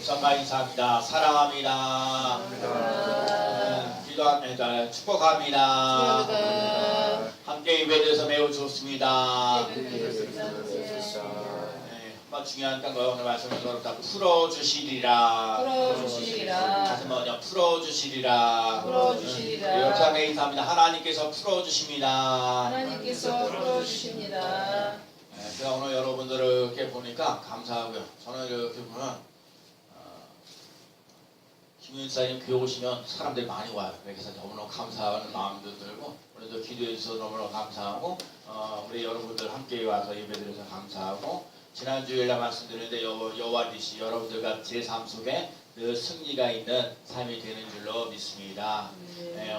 묵상과 인사합니다. 사랑합니다. 기도합니다. 축복합니다. 함께 예배드려서 매우 좋습니다. 한번 중요한 거 오늘 말씀을 더럽다. 풀어주시리라. 다시 한번요. 풀어주시리라. 역사에 인사합니다. 하나님께서 풀어주십니다. 제가 오늘 여러분들을 이렇게 보니까 감사하고요. 저는 이렇게 보면 김윤사님 교회 오시면 사람들이 많이 와요. 그래서 너무너무 감사하는 마음도 들고 오늘도 기도해 주셔서 너무너무 감사하고 우리 여러분들 함께 와서 예배드려서 감사하고 지난주일날 말씀드렸는데 여호와이시 여러분들과 제 삶 속에 늘 승리가 있는 삶이 되는 줄로 믿습니다.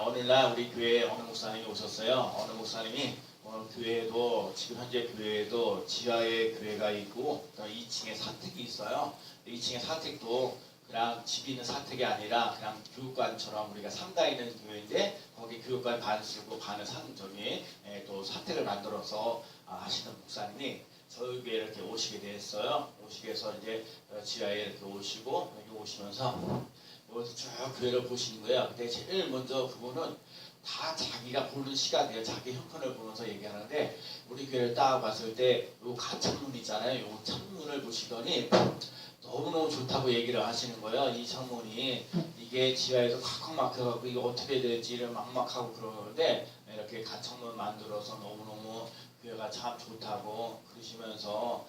오늘날 우리 교회에 어느 목사님이 오셨어요. 어느 목사님이 오늘 교회에도 지금 현재 교회에도 지하에 교회가 있고 2층에 사택이 있어요. 2층에 사택도 그냥 집 있는 사택이 아니라 그냥 교육관처럼 우리가 상가에 있는 교회인데 거기 교육관 반 쓰고 반은 상점에 또 사택을 만들어서 하시는 목사님이 저희 교회에 이렇게 오시게 됐어요. 오시게 해서 이제 지하에 이렇게 오시고 여기 오시면서 여기서 쭉 교회를 보시는 거예요. 근데 제일 먼저 그분은 다 자기가 보는 시각이에요. 자기 형편을 보면서 얘기하는데 우리 교회를 딱 봤을 때 요 가창문 있잖아요. 요 창문을 보시더니 너무너무 좋다고 얘기를 하시는 거예요. 이 창문이 이게 지하에서 콱콱 막혀갖고 이게 어떻게 해야 될지를 막막하고 그러는데 이렇게 가창문 만들어서 너무너무 교회가 참 좋다고 그러시면서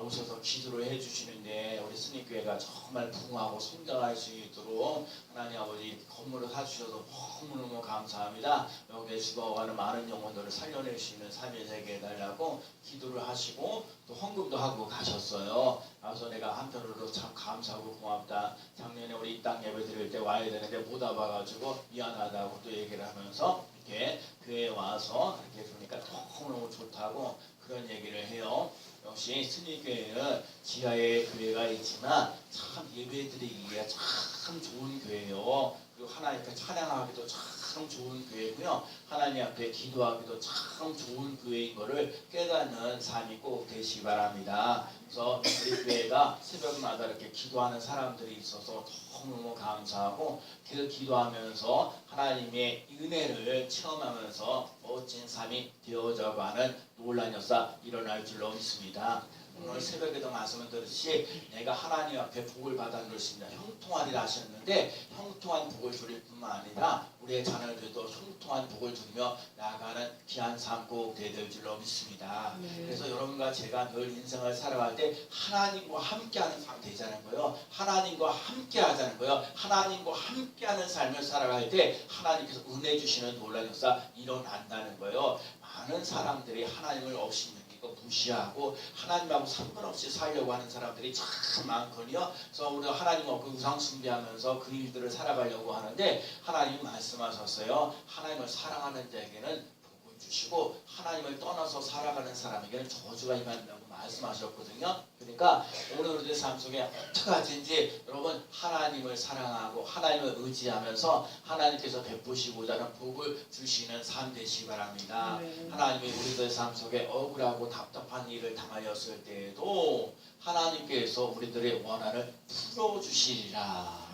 오셔서 기도를 해주시는데 우리 스님교회가 정말 부흥하고 성장할 수 있도록 하나님 아버지 건물을 사주셔서 너무너무 감사합니다. 여기에 죽어가는 많은 영혼들을 살려낼 수 있는 삶이 되게 해달라고 기도를 하시고 또 헌금도 하고 가셨어요. 그래서 내가 한편으로 참 감사하고 고맙다. 작년에 우리 이 땅 예배 드릴 때 와야 되는데 못 와봐가지고 미안하다고 또 얘기를 하면서 이렇게 교회에 와서 이렇게 보니까 너무너무 좋다고 그런 얘기를 해요. 역시 스님교회는 지하에 교회가 있지만 참 예배드리기에 참 좋은 교회예요. 그리고 하나님 앞에 찬양하기도 참 좋은 교회고요. 하나님 앞에 기도하기도 참 좋은 교회인 것을 깨닫는 삶이 꼭 되시기 바랍니다. 그래서 우리 교회가 새벽마다 이렇게 기도하는 사람들이 있어서 너무너무 감사하고 계속 기도하면서 하나님의 은혜를 체험하면서 멋진 삶이 되어져가고 하는 놀라운 역사 일어날 줄로 믿습니다. 오늘 새벽에도 말씀을 들으시 내가 하나님 앞에 복을 받은 것입니다. 형통하리라 하셨는데 형통한 복을 주릴 뿐만 아니라 우리의 자녀들도 형통한 복을 주며 나아가는 귀한 삶 꼭 되될 줄로 믿습니다. 그래서 여러분과 제가 늘 인생을 살아갈 때 하나님과 함께하는 삶 되자는 거예요. 하나님과 함께하자는 거예요. 하나님과 함께하는 삶을 살아갈 때 하나님께서 은혜 주시는 놀라운 역사 일어난다는 거예요. 많은 사람들이 하나님을 없이 무시하고 하나님하고 상관없이 살려고 하는 사람들이 참 많거든요. 그래서 우리가 하나님 없고 우상 숭배하면서 그 일들을 살아가려고 하는데 하나님이 말씀하셨어요. 하나님을 사랑하는 자에게는 복을 주시고 하나님을 떠나서 살아가는 사람에게는 저주가 임한다고 말씀하셨거든요. 그러니까 오늘 우리의 삶 속에 어떻게 하든지 여러분 하나님을 사랑하고 하나님을 의지하면서 하나님께서 베푸시고자 하는 복을 주시는 삶 되시기 바랍니다. 하나님이 우리들의 삶 속에 억울하고 답답한 일을 당하였을 때에도 하나님께서 우리들의 원한을 풀어주시리라.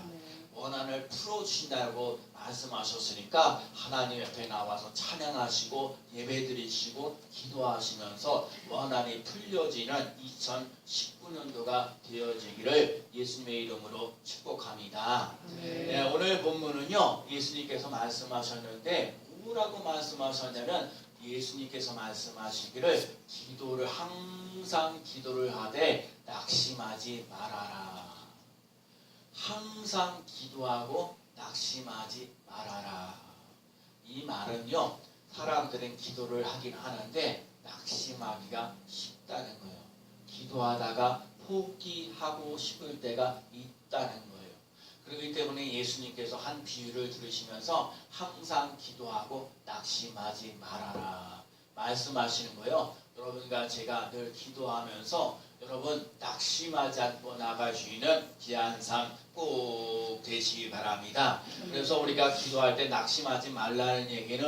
원한을 풀어주신다고 말씀하셨으니까 하나님 옆에 나와서 찬양하시고 예배드리시고 기도하시면서 원한이 풀려지는 2019년도가 되어지기를 예수님의 이름으로 축복합니다. 오늘 본문은요 예수님께서 말씀하셨는데 뭐라고 말씀하셨냐면 예수님께서 말씀하시기를 기도를 항상 기도를 하되 낙심하지 말아라. 항상 기도하고 낙심하지 말아라. 이 말은요 사람들은 기도를 하긴 하는데 낙심하기가 쉽다는 거예요. 기도하다가 포기하고 싶을 때가 있다는 거예요. 그렇기 때문에 예수님께서 한 비유를 들으시면서 항상 기도하고 낙심하지 말아라 말씀하시는 거예요. 여러분과 제가 늘 기도하면서 여러분 낙심하지 않고 나갈 수 있는 귀한 삶 꼭 되시기 바랍니다. 그래서 우리가 기도할 때 낙심하지 말라는 얘기는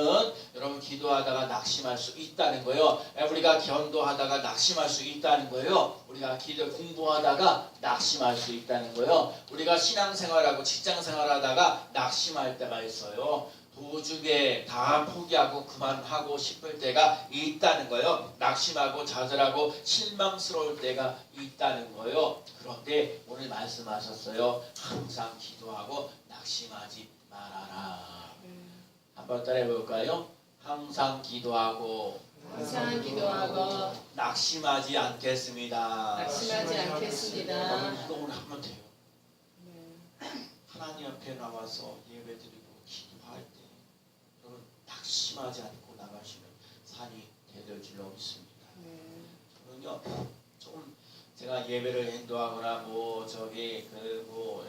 여러분 기도하다가 낙심할 수 있다는 거예요. 우리가 견도하다가 낙심할 수 있다는 거예요. 우리가 기도 공부하다가 낙심할 수 있다는 거예요. 우리가 신앙생활하고 직장생활하다가 낙심할 때가 있어요. 도중에 다 포기하고 그만하고 싶을 때가 있다는 거예요. 낙심하고 좌절하고 실망스러울 때가 있다는 거예요. 그런데 오늘 말씀하셨어요. 항상 기도하고 낙심하지 말아라. 한번 따라해 볼까요? 항상 기도하고 낙심하지 않겠습니다. 낙심하지 않겠습니다. 이거 오늘 하면 돼요. 하나님 앞에 나와서 예배드리고 기도할 때 여러분 낙심하지 않고 나가시는 산이 되될 줄로 믿습니다. 저는요 조금 제가 예배를 인도하거나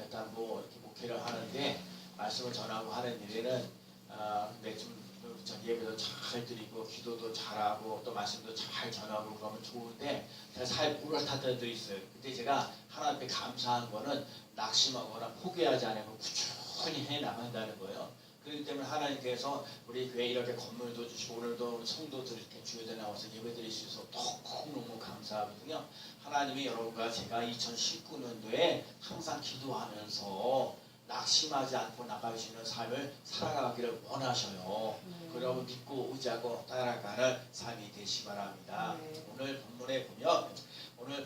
일단 이렇게 목회를 하는데 말씀을 전하고 하는 일에는 근데 좀 예배도 잘 드리고 기도도 잘하고 또 말씀도 잘 전하고 그러면 좋은데 제가 잘 못할 때도 있어요. 그때 제가 하나님 앞에 감사한 거는 낙심하거나 포기하지 않고 꾸준히 해 나간다는 거예요. 그렇기 때문에 하나님께서 우리 교회 이렇게 건물도 주시고 오늘도 성도들 이렇게 주일에 나와서 예배드릴 수 있어서 너무 감사하거든요. 하나님이 여러분과 제가 2019년도에 항상 기도하면서 낙심하지 않고 나갈 수 있는 삶을 살아가기를 원하셔요. 그러고 믿고 의지하고 따라가는 삶이 되시 바랍니다. 오늘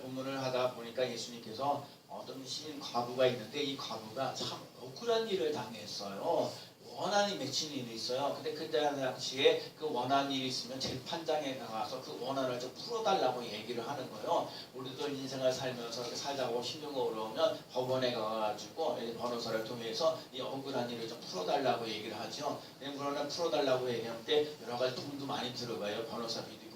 본문을 하다 보니까 예수님께서 어떤 신인 과부가 있는데 이 과부가 참 억울한 일을 당했어요. 원한이 맺힌 일이 있어요. 근데 그때 당시에 그 원한 일이 있으면 재판장에 나가서 그 원한을 좀 풀어달라고 얘기를 하는 거예요. 우리도 인생을 살면서 이렇게 살다가 힘든 거 어려우면 법원에 가가지고 변호사를 통해서 이 억울한 일을 좀 풀어달라고 얘기를 하죠. 물론 풀어달라고 얘기할 때 여러 가지 돈도 많이 들어가요. 변호사비도 있고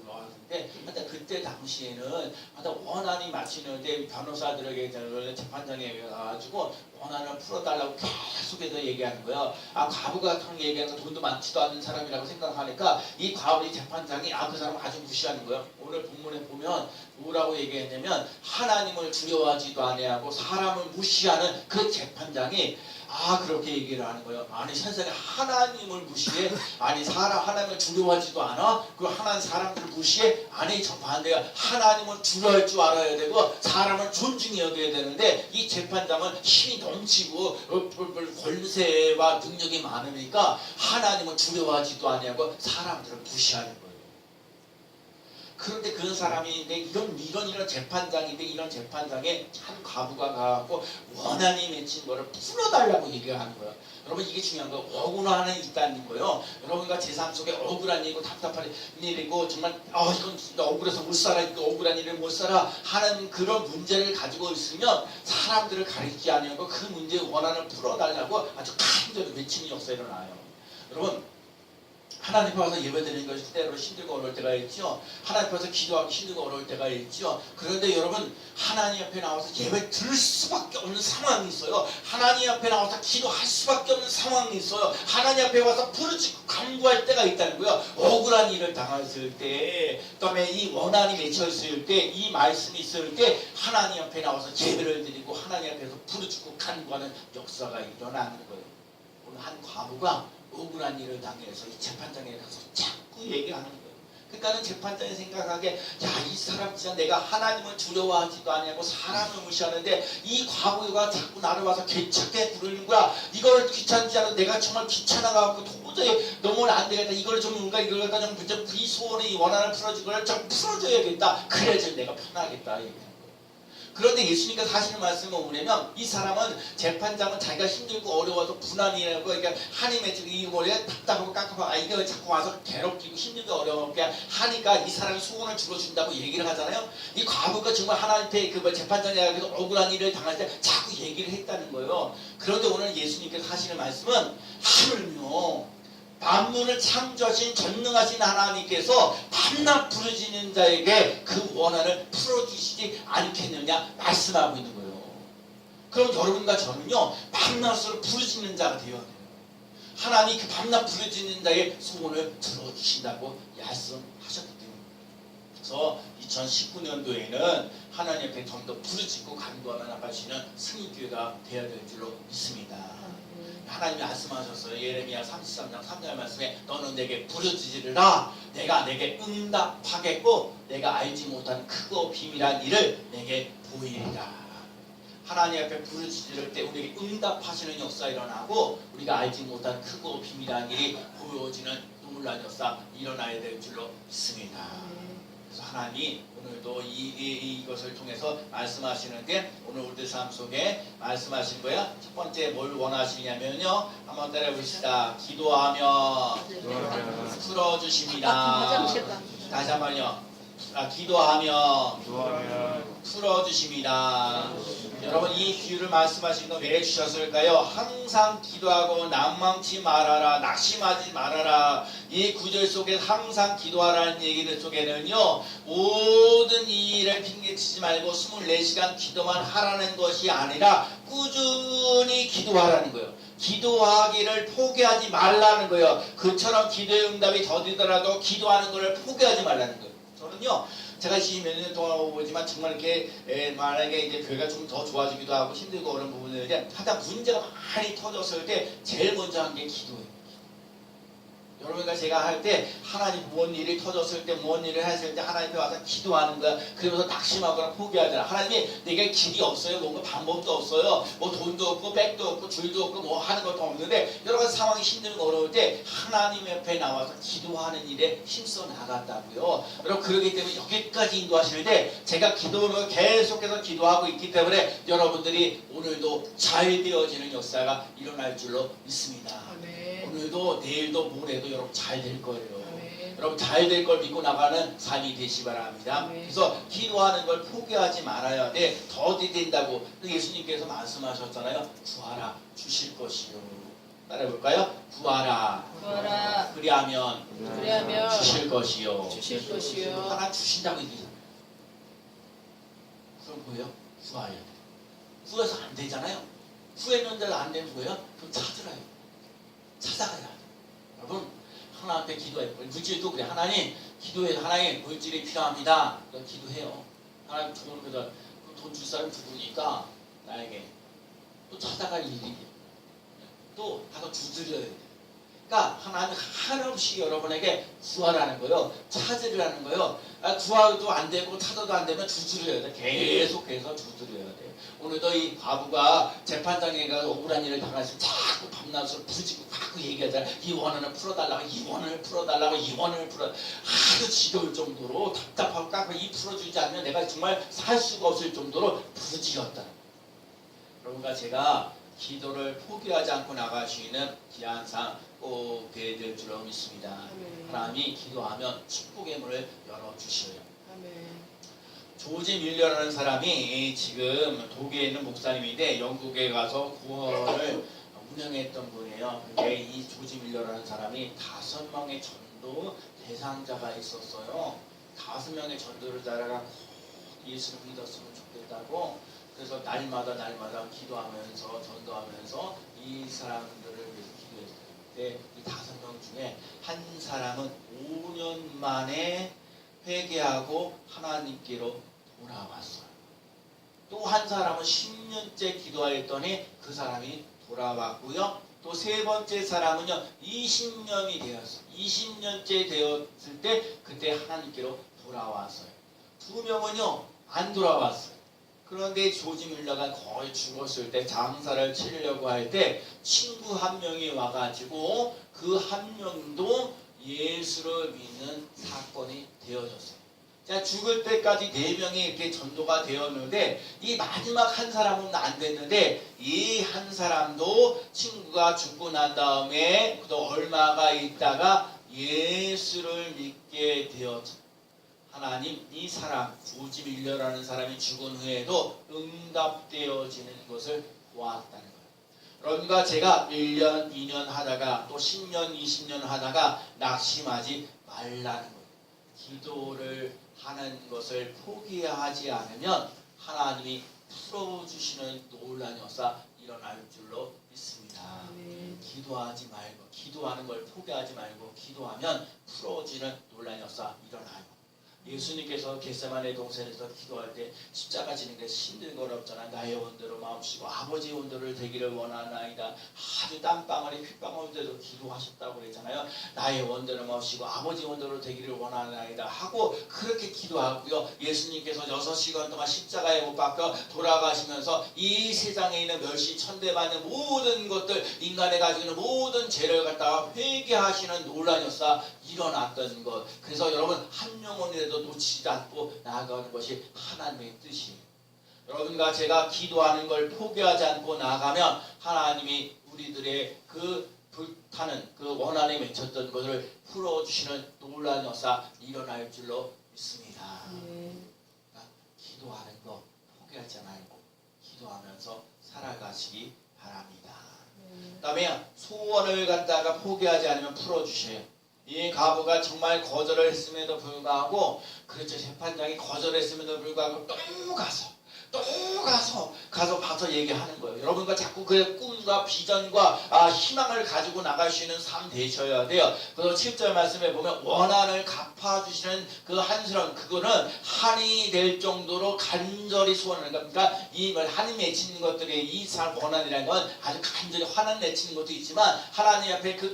근데 그때 당시에는 원한이 맞히는데 변호사들에게 재판장에 가가지고 원한을 풀어달라고 계속해서 얘기하는 거예요. 과부가 얘기하는 돈도 많지도 않은 사람이라고 생각하니까 이 과부 재판장이 그 사람 아주 무시하는 거예요. 오늘 본문에 보면 뭐라고 얘기했냐면 하나님을 두려워하지도 아니하고 사람을 무시하는 그 재판장이 그렇게 얘기를 하는 거예요. 아니 세상에 하나님을 무시해? 아니 하나님을 두려워하지도 않아? 그 하나님 사람들을 무시해? 아니 정반대야. 하나님을 두려워할 줄 알아야 되고 사람을 존중해 여겨야 되는데 이 재판장은 힘이 넘치고 권세와 능력이 많으니까 하나님을 두려워하지도 아니하고 사람들을 무시하는 거예요. 그런데 그 사람이 이런 재판장인데 이런 재판장에 한 과부가 가고 원한이 맺힌 거를 풀어달라고 얘기를 하는 거예요. 여러분 이게 중요한 거예요. 억울함이 있다는 거예요. 여러분과 제 삶 속에 억울한 일이고 답답한 일이고 정말 이건 진짜 억울해서 못 살아 이거 억울한 일을 못 살아 하는 그런 문제를 가지고 있으면 사람들을 가리지 않으려고 그 문제의 원한을 풀어달라고 아주 간절히 외치는 역사가 일어나요. 여러분 하나님 앞에 와서 예배드리는 것이 때로 힘들고 어려울 때가 있죠. 하나님 앞에서 기도하기 힘들고 어려울 때가 있죠. 그런데 여러분 하나님 앞에 나와서 예배 드릴 수밖에 없는 상황이 있어요. 하나님 앞에 나와서 기도할 수밖에 없는 상황이 있어요. 하나님 앞에 와서 부르짖고 간구할 때가 있다는 거예요. 억울한 일을 당했을 때, 그다음에 이 원한이 맺혀있을 때, 이 말씀이 있을 때 하나님 앞에 나와서 예배를 드리고 하나님 앞에서 부르짖고 간구하는 역사가 일어나는 거예요. 오늘 한 과부가 억울한 일을 당해서 이 재판장에 가서 자꾸 얘기하는 거예요. 그러니까는 재판장이 생각하기에 이 사람 진짜 내가 하나님을 두려워하지도 아니하고 사람을 무시하는데 이 과부가 자꾸 나를 와서 괜찮게 부르는 거야. 이걸 귀찮지 않아도 내가 정말 귀찮아가지고 도저히 너무 안 되겠다. 이걸 좀 뭔가 이걸 갖다 좀 이 소원의 원한을 풀어주고 좀 풀어줘야겠다. 그래야지 내가 편하겠다. 그런데 예수님께서 하시는 말씀은 뭐냐면 이 사람은 재판장은 자기가 힘들고 어려워서 분한이라고 그러니까 하나님의 이 머리에 답답하고 깝깝하고 이거 자꾸 와서 괴롭히고 힘들고 어려우게 하니까 이 사람이 소원을 줄여준다고 얘기를 하잖아요. 이 과부가 정말 하나님께 재판장에 가서 억울한 일을 당할 때 자꾸 얘기를 했다는 거예요. 그런데 오늘 예수님께서 하시는 말씀은 하물며 만물을 창조하신 전능하신 하나님께서 밤낮 부르짖는 자에게 그 원한을 풀어주시지 않겠느냐 말씀하고 있는 거예요. 그럼 여러분과 저는요 밤낮으로 부르짖는 자가 되어야 돼요. 하나님이 그 밤낮 부르짖는 자의 소원을 들어주신다고 말씀하셨기 때문에 그래서 2019년도에는 하나님 앞에 좀 더 부르짖고 간구하며 나갈 수 있는 승리교회가 되어야 될 줄로 믿습니다. 하나님이 말씀하셨어요. 예레미야 33장 3절 말씀에 너는 내게 부르짖으리라 내가 내게 응답하겠고 내가 알지 못한 크고 비밀한 일을 내게 보이리라. 하나님 앞에 부르짖을 때 우리에게 응답하시는 역사 일어나고 우리가 알지 못한 크고 비밀한 일이 보여지는 놀라운 역사 일어나야 될 줄로 믿습니다. 그래서 하나님이 오늘도 이것을 통해서 말씀하시는데 오늘 우리들 삶 속에 말씀하신 거야. 첫 번째 뭘 원하시냐면요. 한번 따라해 봅시다. 기도하며 풀어주십니다. 다시 한번요. 기도하며 풀어주십니다. 여러분 이 비유를 말씀하신 건 왜 주셨을까요? 항상 기도하고 난망치 말아라, 낙심하지 말아라. 이 구절 속에 항상 기도하라는 얘기들 속에는요, 모든 이 일을 핑계치지 말고 24시간 기도만 하라는 것이 아니라 꾸준히 기도하라는 거예요. 기도하기를 포기하지 말라는 거예요. 그처럼 기도의 응답이 더디더라도 기도하는 것을 포기하지 말라는 거예요. 저는요, 제가 20몇 년 동안 오지만 정말 이렇게 만약에 이제 교회가 좀 더 좋아지기도 하고 힘들고 그런 부분을 이제 하다 문제가 많이 터졌을 때 제일 먼저 한 게 기도예요. 여러분과 제가 할 때 하나님 무슨 일이 터졌을 때 무슨 일을 했을 때 하나님께 와서 기도하는 거야. 그러면서 낙심하거나 포기하잖아. 하나님이 내게 길이 없어요. 뭔가 방법도 없어요. 뭐 돈도 없고 백도 없고 줄도 없고 뭐 하는 것도 없는데 여러 가지 상황이 힘들고 어려울 때 하나님 옆에 나와서 기도하는 일에 힘써 나갔다고요. 여러분 그러기 때문에 여기까지 인도하시는데 제가 기도를 계속해서 기도하고 있기 때문에 여러분들이 오늘도 잘 되어지는 역사가 일어날 줄로 믿습니다. 오늘도 내일도 모레도 여러분 잘 될 거예요. 여러분 잘 될 걸 믿고 나가는 삶이 되시 바랍니다. 그래서 기도하는 걸 포기하지 말아야 돼. 더디 된다고 예수님께서 말씀하셨잖아요. 구하라 주실 것이요. 따라해볼까요? 구하라. 그리하면 주실 것이요. 하나 주신다고 얘기해요. 그럼 뭐예요? 구하여. 구해서 안 되잖아요. 구했는데도 안 되는 거예요? 그럼 찾으라요. 찾아가야 돼. 여러분 하나님께 기도해. 물질도 그래. 하나님 기도해. 하나님 물질이 필요합니다. 기도해요. 하나님 돈 줄 사람 누구니까 나에게 또 찾아갈 일이 또 가서 두드려야 돼. 그러니까 하나님 한없이 여러분에게 구하라는 거예요. 찾으라는 거예요. 구하도 안 되고 찾아도 안 되면 두드려야 돼. 계속해서 두드려야 돼. 오늘도 이 과부가 재판장에 가서 억울한 일을 당했으면 자꾸 밤낮으로 부르짖고 자꾸 얘기하잖아. 이 원한을 풀어달라고, 이 원한을 풀어달라고, 이 원한을 풀어. 아주 지겨울 정도로 답답하고 깎고 이 풀어주지 않으면 내가 정말 살 수가 없을 정도로 부르짖었다. 그러니까 제가 기도를 포기하지 않고 나갈 수 있는 귀한 삶 꼭 되어야 될 줄로 믿습니다. 하나님이 기도하면 축복의 문을 열어주셔요. 조지 밀러라는 사람이 지금 독일에 있는 목사님인데 영국에 가서 구원을 운영했던 분이에요. 근데 이 조지 밀러라는 사람이 5명의 전도 대상자가 있었어요. 5명의 전도를 따라가 예수를 믿었으면 좋겠다고. 그래서 날마다 기도하면서 전도하면서 이 사람들을 위해서 기도했어요. 근데 이 5명 중에 한 사람은 5년 만에 회개하고 하나님께로 돌아왔어요. 또 한 사람은 10년째 기도하였더니 그 사람이 돌아왔고요. 또 세 번째 사람은요 20년이 되었어요. 20년째 되었을 때 그때 하나님께로 돌아왔어요. 2명은요 안 돌아왔어요. 그런데 조지 밀러가 거의 죽었을 때 장사를 치려고 할 때 친구 한 명이 와가지고 그 한 명도 예수를 믿는 사건이 되어졌어요. 자, 죽을 때까지 4명이 이렇게 전도가 되었는데 이 마지막 한 사람은 안 됐는데 이 한 사람도 친구가 죽고 난 다음에 또 얼마가 있다가 예수를 믿게 되었죠. 하나님 이 사람 조지 밀러라는 사람이 죽은 후에도 응답되어지는 것을 보았다는 거예요. 그러니까 제가 1년, 2년 하다가 또 10년, 20년 하다가 낙심하지 말라는 거예요. 기도를 하는 것을 포기하지 않으면 하나님이 풀어주시는 놀라운 역사 일어날 줄로 믿습니다. 기도하지 말고 기도하는 걸 포기하지 말고 기도하면 풀어지는 놀라운 역사 일어나요. 예수님께서 겟세마네 동산에서 기도할 때 십자가 지는 게 힘든 건 없잖아. 나의 원대로 마음쓰고 아버지의 원대로 되기를 원하나이다. 아주 땀방울이 핏방울대로 기도하셨다고 그랬잖아요. 나의 원대로 마음쓰고 아버지의 원대로 되기를 원하나이다 하고 그렇게 기도하고요. 예수님께서 6시간 동안 십자가에 못 박혀 돌아가시면서 이 세상에 있는 멸시 천대받는 모든 것들, 인간이 가지고 있는 모든 죄를 갖다가 회개하시는 놀라운 역사 일어났던 것. 그래서 여러분 한 영혼이라도 놓치지 않고 나아가는 것이 하나님의 뜻이에요. 여러분과 제가 기도하는 걸 포기하지 않고 나아가면 하나님이 우리들의 그 불타는 그 원한에 맺혔던 것을 풀어주시는 놀라운 역사 일어날 줄로 믿습니다. 그러니까 기도하는 거 포기하지 말고 기도하면서 살아가시기 바랍니다. 그 다음에 소원을 갖다가 포기하지 않으면 풀어주셔요. 이 과부가 정말 거절을 했음에도 불구하고, 그렇죠, 재판장이 거절했음에도 불구하고 가서 봐서 얘기하는 거예요. 여러분과 자꾸 그 꿈과 비전과 희망을 가지고 나갈 수 있는 삶 되셔야 돼요. 그래서 7절 말씀에 보면 원한을 갚아주시는 그 한스러운, 그거는 한이 될 정도로 간절히 소원을, 그러니까 이 한이 맺히는 것들이 이 사람 원한이라는 건 아주 간절히 화난 맺히는 것도 있지만 하나님 앞에 그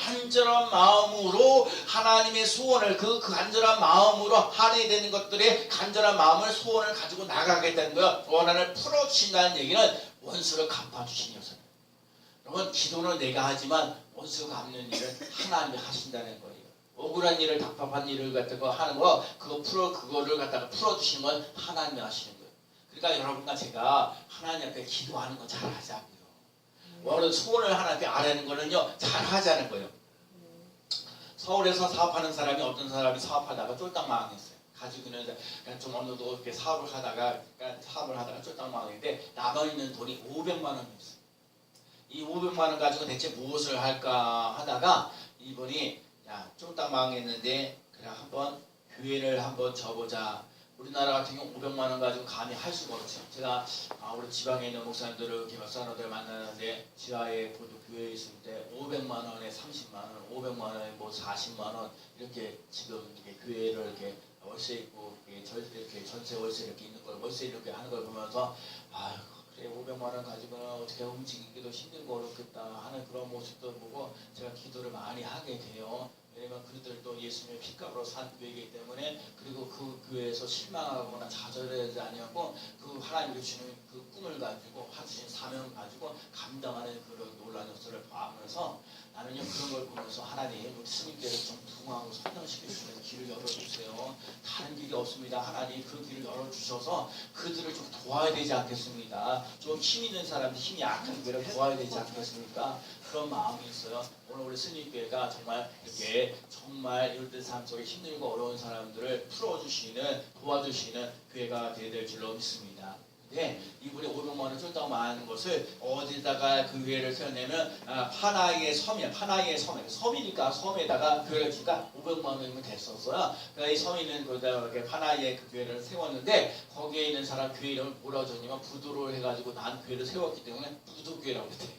간절한 마음으로 하나님의 소원을, 그 간절한 마음으로 한이 되는 것들의 간절한 마음을, 소원을 가지고 나가겠다는 거예요. 원한을 풀어주신다는 얘기는 원수를 갚아주신 여서예요. 여러분, 기도는 내가 하지만 원수 갚는 일을 하나님이 하신다는 거예요. 억울한 일을, 답답한 일을 갖다가 하는 거, 그거를 갖다가 풀어주시는 건 하나님이 하시는 거예요. 그러니까 여러분과 제가 하나님 앞에 기도하는 거 잘 하자고요. 원하는 소원을 하나님께 아뢰는 거는요, 잘 하자는 거예요. 서울에서 사업하는 사람이, 어떤 사람이 사업하다가 쫄딱 망했어요. 가지고 있는, 그러니까 좀 어느 정도 이렇게 사업을 하다가 쫄딱 망했는데 남아있는 돈이 500만 원이었어요. 이 500만 원 가지고 대체 무엇을 할까 하다가 이분이, 야, 쫄딱 망했는데 그래 한번 교회를 한번 접어보자. 우리나라 같은 경우 500만 원 가지고 감히 할 수가 없죠. 제가 우리 지방에 있는 목사님들을, 개발사람들 만나는데, 지하에 교회에 있을 때 500만 원에 30만 원, 500만 원에 뭐 40만 원, 이렇게 지금 이렇게 교회를 이렇게 월세 있고 이렇게 전세 월세 이렇게 있는 걸, 월세 이렇게 하는 걸 보면서, 그래 500만 원 가지고는 어떻게 움직이기도 힘들고 어렵겠다 하는 그런 모습도 보고 제가 기도를 많이 하게 돼요. 왜냐면 그들도 예수님의 피값으로 산 교회이기 때문에, 그리고 그 교회에서 실망하거나 좌절하지 아니하고 그 하나님께 주는 그 꿈을 가지고 하신 사명을 가지고 감당하는 그런 놀라운 역사를 보면서, 나는요 그런 걸 보면서 하나님, 우리 스님들을 좀 부흥하고 성장시킬 수 있는 길을 열어주세요. 다른 길이 없습니다. 하나님 그 길을 열어주셔서 그들을 좀 도와야 되지 않겠습니까? 좀 힘 있는 사람들, 힘이 약한 교회를 도와야 되지 않겠습니까? 그런 마음이 있어요. 오늘 우리 스님교회가 정말 이렇게 정말 이럴 삶 속에 힘들고 어려운 사람들을 풀어주시는, 도와주시는 교회가 되어야 될 줄로 믿습니다. 근데 이분이 500만 원 쫄딱 많은 것을 어디다가 그 교회를 세웠냐면 파나이의 섬이야. 파나이의 섬이니까 섬에다가 교회를 주니까 500만 원이면 됐었어요. 그러니까 이 섬에 있는 거기다가 이렇게 파나이의 그 교회를 세웠는데, 거기에 있는 사람 교회 이름을 뭐라고 줬냐면 부도를 해가지고 난 교회를 세웠기 때문에 부도교회라고 했대요.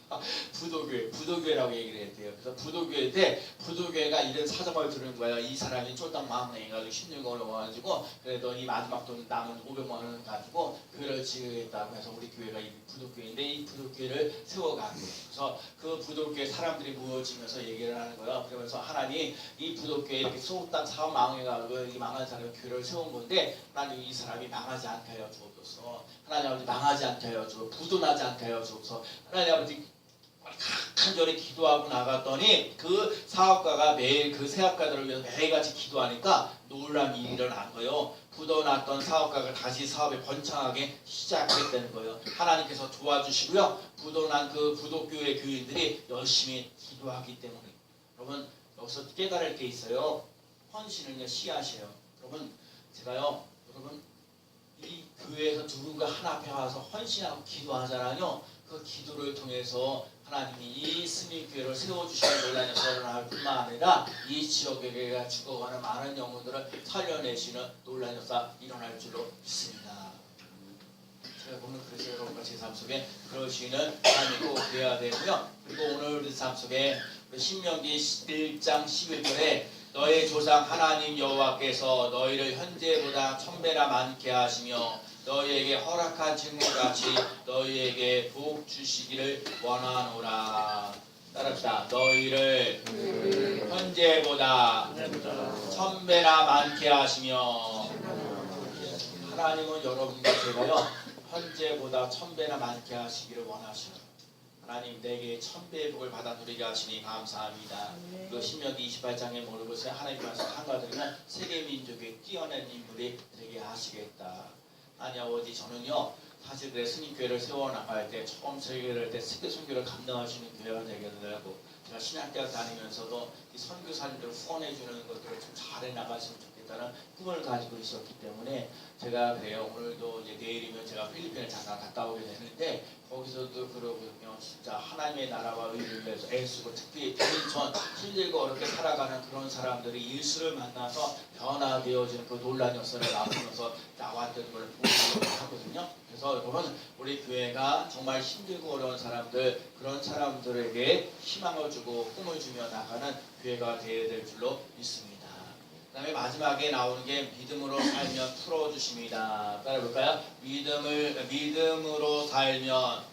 부도교회라고 얘기를 했대요. 그래서 부도교회인데, 부도교회가 이런 사정을 들은 거예요. 이 사람이 쫄딱 망해가지고 힘들고 어려워가지고, 그래도 이 마지막 돈 남은 500만 원 가지고 교회를 지으겠다고 해서 우리 교회가 이 부도교회인데, 이 부도교회를 세워간 거예요. 그래서 그 부도교회 사람들이 모여지면서 얘기를 하는 거예요. 그러면서 하나님, 이 부도교회 이렇게 쏟딱 사업 망해가지고 이 망한 사람이 교회를 세운 건데, 하나님 이 사람이 망하지 않게 하여 주옵소서. 하나님 아버지 망하지 않게 하여 주옵소서. 부도나지 않게 하여 주옵소서. 하나님 아버지 간절히 기도하고 나갔더니 그 사업가가 매일 그 세업가들을 위해서 매일같이 기도하니까 놀라운 일이 일어난 거예요. 부도났던 사업가가 다시 사업에 번창하게 시작했다는 거예요. 하나님께서 도와주시고요. 부도난 그 부도교회 교인들이 열심히 기도하기 때문에. 여러분, 여기서 깨달을 게 있어요. 헌신은요, 씨앗이에요. 여러분, 제가요, 여러분, 이 교회에서 누군가 하나 앞에 와서 헌신하고 기도하잖아요. 그 기도를 통해서 하나님이 이 스님교회를 세워주시는 놀라운 역사를 할 뿐만 아니라 이 지역에가 죽어가는 많은 영혼들을 살려내시는 놀라운 역사 일어날 줄로 믿습니다. 제가 보면 그래서 여러분과 제 삶 속에 그러시는 하나님이 꼭 되어야 되고요. 그리고 오늘 우리 삶 속에 신명기 1장 11절에 너의 조상 하나님 여호와께서 너희를 현재보다 1000배나 많게 하시며 너희에게 허락한 증거같이 너희에게 복 주시기를 원하노라. 따라합시다. 너희를 현재보다 1000배나 많게 하시며, 하나님은 여러분과 제가요 현재보다 1000배나 많게 하시기를 원하셔요. 하나님 내게 1000배의 복을 받아 누리게 하시니 감사합니다. 그 신명기 28장에 뭐라고 보세요? 하나님 말씀 한가들으면 세계 민족의 뛰어난 인물이 되게 하시겠다. 아니 아버지, 저는요 사실 그래 스님교회를 세워나갈 때 처음 설교를 할 때 세계 선교를 감당하시는 교회가 되겠더라고. 제가 신학대학 다니면서도 이 선교사님들 후원해주는 것들을 좀 잘해 나갔으면 좋겠다는 꿈을 가지고 있었기 때문에 제가 그래요. 오늘도 이제 내일이면 제가 필리핀을 잠깐 갔다 오게 되는데 거기서도 그러거든요. 진짜 하나님의 나라와 의를 위해서 애쓰고 특히 인천 힘들고 어렵게 살아가는 그런 사람들이 예수를 만나서 변화되어지는 그 놀라운 역사를 나누면서 나왔던 걸 보고 하거든요. 그래서 여러분 우리 교회가 정말 힘들고 어려운 사람들, 그런 사람들에게 희망을 주고 꿈을 주며 나가는 교회가 되어야 될 줄로 믿습니다. 그 다음에 마지막에 나오는 게 믿음으로 살면 풀어주십니다. 따라해볼까요? 믿음으로 살면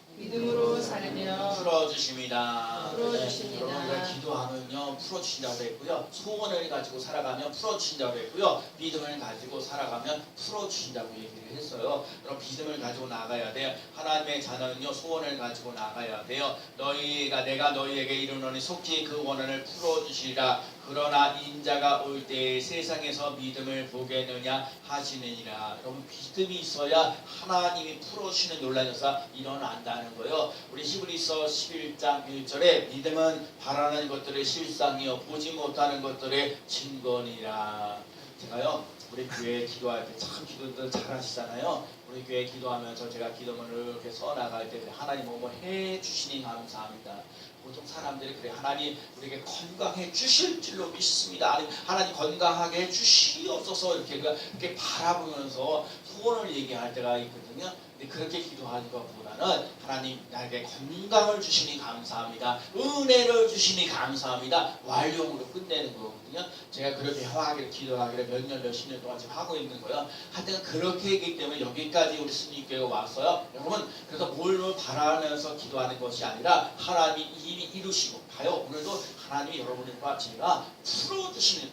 풀어주십니다. 풀어주십니다. 여러분들 기도하면요 풀어주신다고 했고요. 소원을 가지고 살아가면 풀어주신다고 했고요. 믿음을 가지고 살아가면 풀어주신다고 얘기를 했어요. 그럼 믿음을 가지고 나가야 돼요. 하나님의 자녀는요 소원을 가지고 나가야 돼요. 내가 너희에게 이르노니 속히 그 원한을 풀어주시리라. 그러나 인자가 올 때에 세상에서 믿음을 보겠느냐 하시느니라. 여러분 믿음이 있어야 하나님이 풀어주시는 놀라운 역사 일어난다는 거예요. 우리 히브리서 11장 1절에 믿음은 바라는 것들의 실상이요 보지 못하는 것들의 증거니라. 제가요 우리 교회 기도할 때 참 기도들 잘 하시잖아요. 우리 교회 기도하면서 제가 기도문을 이렇게 써나갈 때 하나님 뭐 해주시니 감사합니다. 보통 사람들이 그래 하나님 우리에게 건강해 주실 줄로 믿습니다. 아니 하나님 건강하게 해 주시옵소서 이렇게 바라보면서 소원을 얘기할 때가 있거든요. 근데 그렇게 기도하는 것보다는 하나님 나에게 건강을 주시니 감사합니다. 은혜를 주시니 감사합니다. 완료으로 끝내는 거거든요. 제가 그렇게 하기를 기도하기를 몇 년 몇십 년 동안 지금 하고 있는 거예요. 하여튼 그렇게 했기 때문에 여기까지 우리 스님교회가 왔어요. 여러분 그래서 뭘 바라면서 기도하는 것이 아니라 하나님이 이미 이루시고 봐요. 오늘도 하나님이 여러분과 제가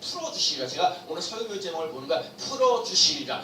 풀어주시리라. 제가 오늘 설교 제목을 보는 거야. 풀어주시리라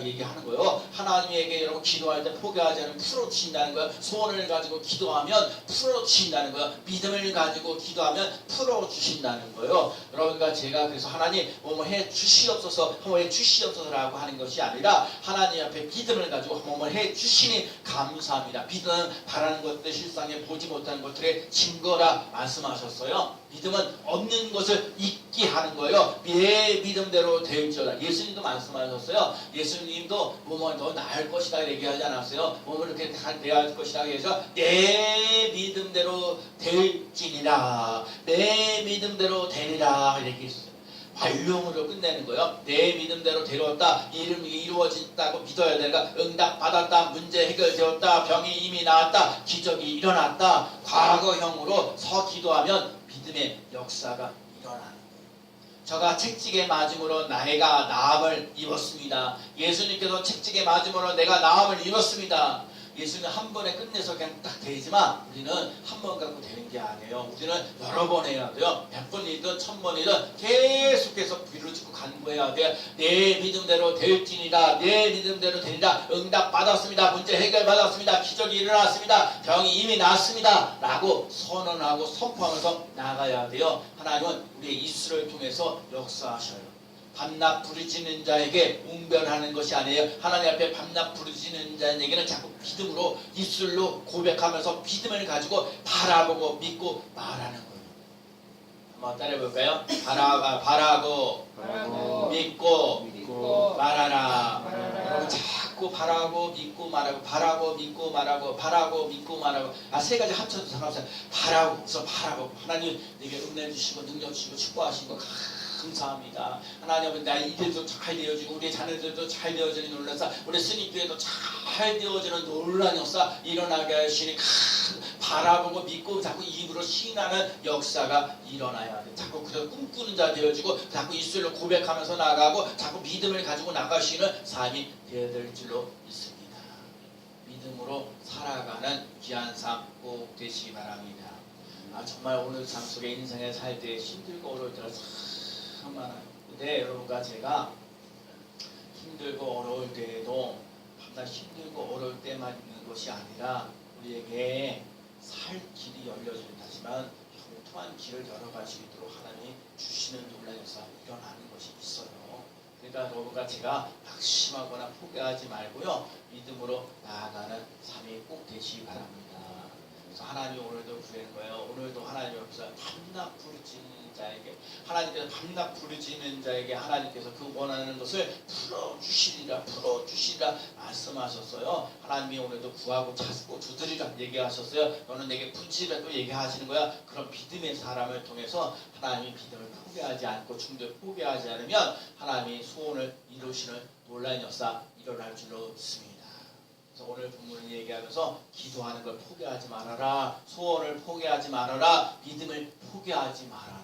얘기하는 거예요. 하나님에게 여러분 기도할 때 포기하지 않으면 풀어주신다는 거예요. 소원을 가지고 기도하면 풀어주신다는 거예요. 믿음을 가지고 기도하면 풀어주신다는 거예요. 여러분과 제가 그래서 하나님 뭐뭐 해주시옵소서 해주시옵소서라고 하는 것이 아니라 하나님 앞에 믿음을 가지고 뭐뭐 해주시니 감사합니다. 믿음은 바라는 것들 실상에 보지 못하는 것들의 증거라 말씀하셨어요. 믿음은 없는 것을 잊게 하는 거예요. 내 믿음대로 될지어다. 예수님도 말씀하셨어요. 예수님도 뭐뭐 너 나을 것이다 얘기하지 않았어요. 뭐뭐 이렇게 내야 할 것이다 해서 내 믿음대로 될지니라. 내 믿음대로 되리라 이렇게 했어요. 완료으로 끝내는 거예요. 내 믿음대로 되었다. 이름이 이루어졌다고 믿어야 되니까 응답 받았다. 문제 해결되었다. 병이 이미 나았다. 기적이 일어났다. 과거형으로 서 기도하면 믿음의 역사가 일어나는 거예요. 저가 채찍에 맞음으로 내가 나음을 입었습니다. 예수님께서 채찍에 맞음으로 내가 나음을 입었습니다. 예수는 한 번에 끝내서 그냥 딱 되지만 우리는 한 번 갖고 되는 게 아니에요. 우리는 여러 번 해야 돼요. 100번이든 1000번이든 계속해서 귀를 듣고 간구해야 돼요. 내 믿음대로 될지니라. 내 믿음대로 되리라. 응답 받았습니다. 문제 해결 받았습니다. 기적이 일어났습니다. 병이 이미 났습니다. 라고 선언하고 선포하면서 나가야 돼요. 하나님은 우리의 입술을 통해서 역사하셔요. 밤낮 부르짖는 자에게 웅변하는 것이 아니에요. 하나님 앞에 밤낮 부르짖는 자에게는 자꾸 믿음으로 입술로 고백하면서 믿음을 가지고 바라보고 믿고 말하는 거예요. 한번 따라해볼까요? 바라고 믿고 말하라. 여러분 자꾸 바라고 믿고 말하고 바라고 믿고 말하고 바라고 믿고 말하고 세 가지 합쳐서 상관없어요. 바라고 하나님 내게 은혜 주시고 능력 주시고 축복하신 거 감사합니다. 하나님은 나의 일들도 잘 되어지고 우리 자녀들도 잘 되어지는 놀라사 우리 스님교회도 잘 되어지는 놀라운 역사 일어나게 하시니 바라보고 믿고 자꾸 입으로 시인하는 역사가 일어나야 돼. 자꾸 그저 꿈꾸는 자 되어지고 자꾸 입술로 고백하면서 나가고 자꾸 믿음을 가지고 나갈 수 있는 삶이 되어야 될 줄로 믿습니다. 믿음으로 살아가는 귀한 삶 꼭 되시기 바랍니다. 정말 오늘 삶 속에 인생에 살 때 힘들고 어려울 때가 참 많아요. 근데 여러분과 제가 힘들고 어려울 때에도 밤낮 힘들고 어려울 때만 있는 것이 아니라 우리에게 살 길이 열려진다지만 형통한 길을 열어갈 수 있도록 하나님이 주시는 놀라운 역사가 일어나는 것이 있어요. 그러니까 여러분과 제가 낙심하거나 포기하지 말고요, 믿음으로 나아가는 삶이 꼭 되시기 바랍니다. 그래서 하나님 오늘도 구하는 거예요. 오늘도 하나님 옆에서 밤낮 부르짖는 자에게, 하나님께서 밤낮 부르짖는 자에게 하나님께서 그 원하는 것을 풀어주시리라 말씀하셨어요. 하나님이 오늘도 구하고 찾고 두드리라 얘기하셨어요. 너는 내게 부르짖으라도 얘기하시는 거야. 그런 믿음의 사람을 통해서 하나님이 믿음을 포기하지 않고 중도에 포기하지 않으면 하나님이 소원을 이루시는 놀라운 역사 일어날 줄로 믿습니다. 그래서 오늘 본문을 얘기하면서 기도하는 걸 포기하지 말아라, 소원을 포기하지 말아라, 믿음을 포기하지 말아라.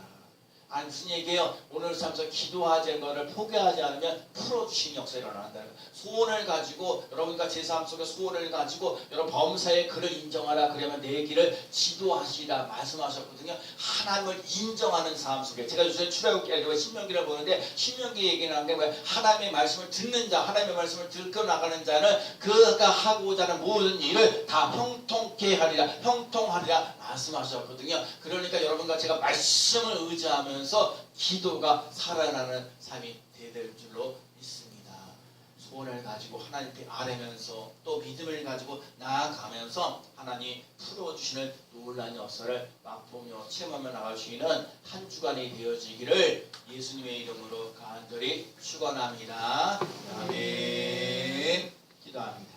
아니 무슨 얘기예요? 오늘 삶에서 기도하지 않은 것을 포기하지 않으면 풀어주신 역사가 일어난다는 거예요. 소원을 가지고, 여러분과 제 삶 속에 소원을 가지고 여러분 범사의 그를 인정하라, 그러면 내 길을 지도하시라 말씀하셨거든요. 하나님을 인정하는 삶 속에, 제가 요새 출애굽기 신명기를 보는데 신명기 얘기를 하는 게 뭐예요? 하나님의 말씀을 듣는 자, 하나님의 말씀을 듣고 나가는 자는 그가 하고자 하는 모든 일을 다 형통하리라 말씀하셨거든요. 그러니까 여러분과 제가 말씀을 의지하면서 기도가 살아나는 삶이 되어야 될 줄로 믿습니다. 소원을 가지고 하나님께 아뢰면서 또 믿음을 가지고 나아가면서 하나님이 풀어주시는 놀라운 역사를 맛보며 체험하며 나갈 수 있는 한 주간이 되어지기를 예수님의 이름으로 간절히 축원합니다. 아멘. 기도합니다.